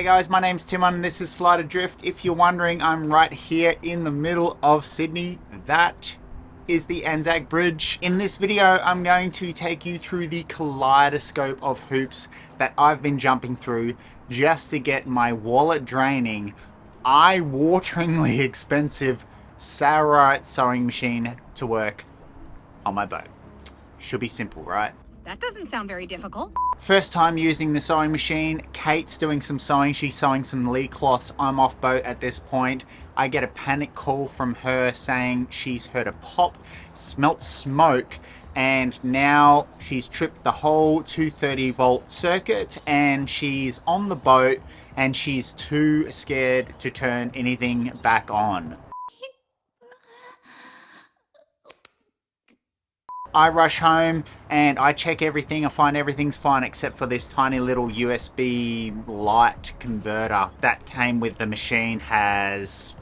guys, my name's Tim and this is Slider Drift. If you're wondering, I'm right here in the middle of Sydney. That is the Anzac Bridge. In this video, I'm going to take you through the kaleidoscope of hoops that I've been jumping through just to get my wallet draining, eye-wateringly expensive Sailrite sewing machine to work on my boat. Should be simple, right? That doesn't sound very difficult. First time using the sewing machine. Kate's doing some sewing. She's sewing some lee cloths. I'm off boat at this point. I get a panic call from her saying she's heard a pop, smelt smoke, and now she's tripped the whole 230 volt circuit and she's on the boat and she's too scared to turn anything back on. I rush home and I check everything. I find everything's fine except for this tiny little USB light converter that came with the machine has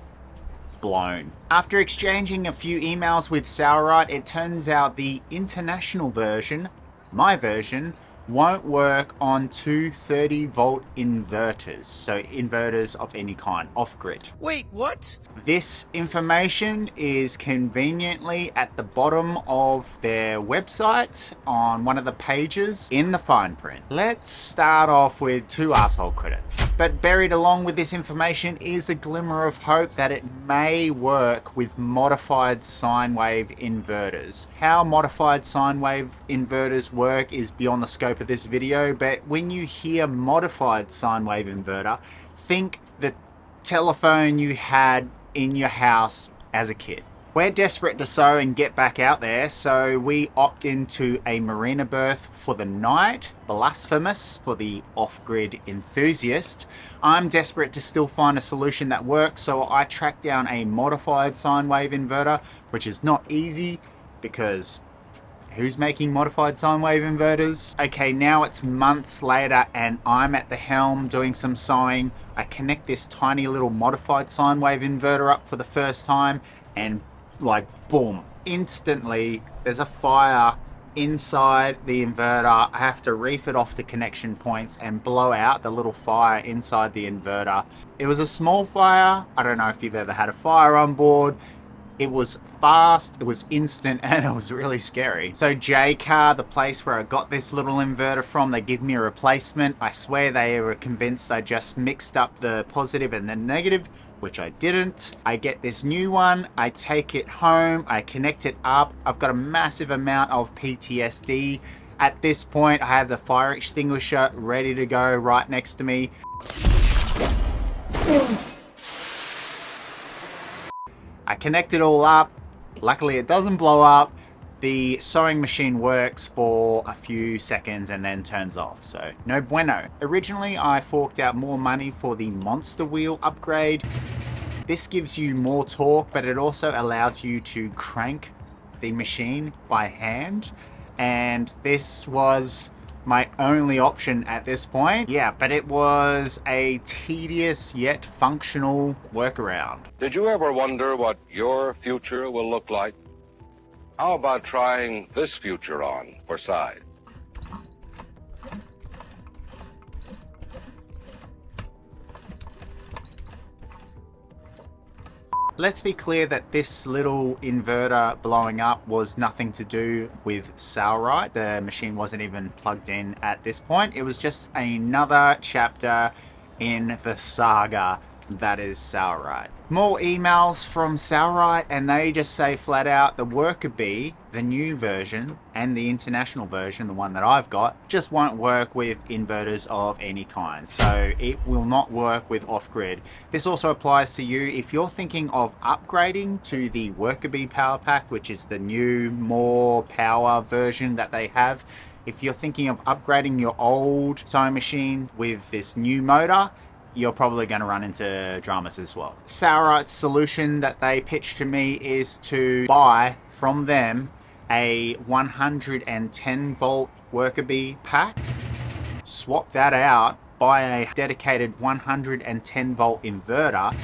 blown. After exchanging a few emails with Sailrite, it turns out the international version, my version, won't work on 230 volt inverters. So inverters of any kind, off grid. Wait, what? This information is conveniently at the bottom of their website on one of the pages in the fine print. Let's start off with two asshole credits. But buried along with this information is a glimmer of hope that it may work with modified sine wave inverters. How modified sine wave inverters work is beyond the scope of this video, but when you hear modified sine wave inverter, think the telephone you had in your house as a kid. We're desperate to sew and get back out there, so we opt into a marina berth for the night. Blasphemous for the off-grid enthusiast. I'm desperate to still find a solution that works, so I track down a modified sine wave inverter, which is not easy because who's making modified sine wave inverters? Okay, now it's months later and I'm at the helm doing some sewing. I connect this tiny little modified sine wave inverter up for the first time and like boom, instantly there's a fire inside the inverter. I have to reef it off the connection points and blow out the little fire inside the inverter. It was a small fire. I don't know if you've ever had a fire on board. It was fast, it was instant, and it was really scary. So J-Car, the place where I got this little inverter from, they give me a replacement. I swear they were convinced I just mixed up the positive and the negative, which I didn't. I get this new one, I take it home, I connect it up. I've got a massive amount of PTSD. At this point, I have the fire extinguisher ready to go right next to me. I connect it all up. Luckily it doesn't blow up. The sewing machine works for a few seconds and then turns off, so no bueno. Originally I forked out more money for the monster wheel upgrade. This gives you more torque, but it also allows you to crank the machine by hand, and this was my only option at this point. Yeah, but it was a tedious yet functional workaround. Did you ever wonder what your future will look like? How about trying this future on for size? Let's be clear that this little inverter blowing up was nothing to do with Sailrite. The machine wasn't even plugged in at this point. It was just another chapter in the saga that is Sailrite. More emails from Sailrite and they just say flat out the worker bee, the new version and the international version, the one that I've got, just won't work with inverters of any kind. So it will not work with off-grid. This also applies to you if you're thinking of upgrading to the worker bee power pack, which is the new, more power version that they have. If you're thinking of upgrading your old sewing machine with this new motor, you're probably going to run into dramas as well. Sailrite's solution that they pitched to me is to buy from them a 110 volt worker bee pack, swap that out, buy a dedicated 110 volt inverter,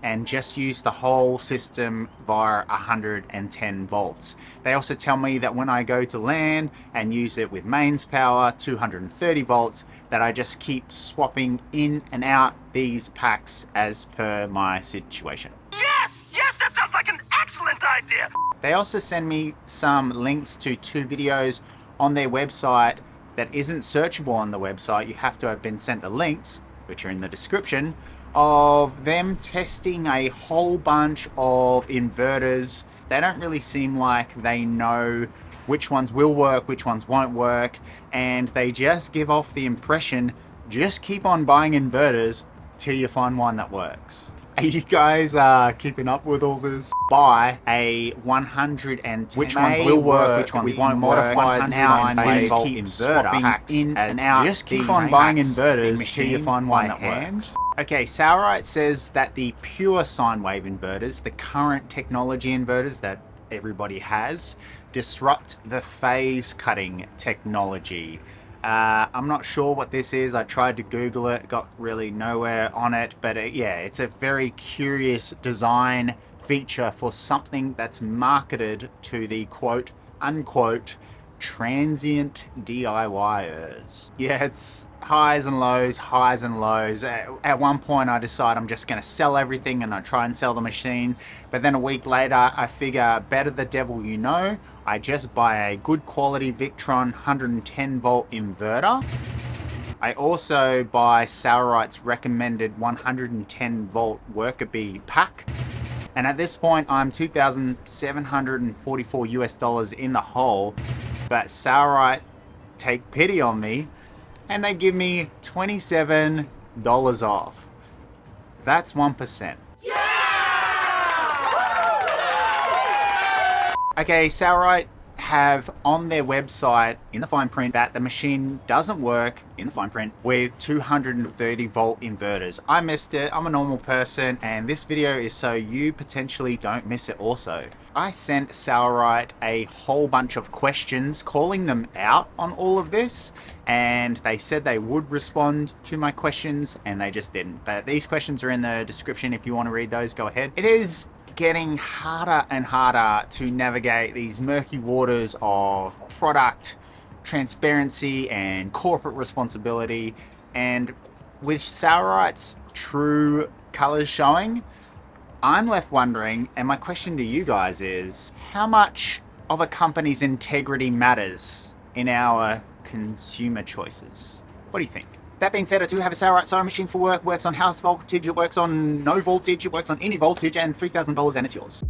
and just use the whole system via 110 volts. They also tell me that when I go to LAN and use it with mains power, 230 volts, that I just keep swapping in and out these packs as per my situation. Yes! Yes, that sounds like an excellent idea! They also send me some links to 2 videos on their website that isn't searchable on the website. You have to have been sent the links, which are in the description, of them testing a whole bunch of inverters. They don't really seem like they know which ones will work, which ones won't work, and they just give off the impression, just keep on buying inverters till you find one that works. Are you guys keeping up with all this? Buy a 110 which ones will work, which ones won't work, sine wave inverter packs in and out. Just keep on buying inverters till you find one that works. Okay, Sailrite says that the pure sine wave inverters, the current technology inverters that everybody has, disrupt the phase cutting technology. I'm not sure what this is. I tried to Google it, got really nowhere on it, but yeah, it's a very curious design feature for something that's marketed to the quote unquote transient DIYers. Yeah, it's highs and lows, highs and lows. At one point I decide I'm just going to sell everything and I try and sell the machine, but then a week later I figure better the devil you know. I just buy a good quality Victron 110 volt inverter. I also buy Sailrite's recommended 110 volt worker bee pack. And at this point I'm $2,744 US in the hole, but Sailrite take pity on me and they give me $27 off. That's 1%. Okay, Sailrite have on their website in the fine print that the machine doesn't work in the fine print with 230 volt inverters. I missed it. I'm a normal person and this video is so you potentially don't miss it also. I sent Sailrite a whole bunch of questions calling them out on all of this, and they said they would respond to my questions and they just didn't. But these questions are in the description if you want to read those, go ahead. It is getting harder and harder to navigate these murky waters of product transparency and corporate responsibility, and with Sailrite's true colors showing, I'm left wondering, and my question to you guys is, how much of a company's integrity matters in our consumer choices? What do you think? That being said, I do have a Sailrite sewing machine for work. Works on house voltage, it works on no voltage, it works on any voltage, and $3,000 and it's yours.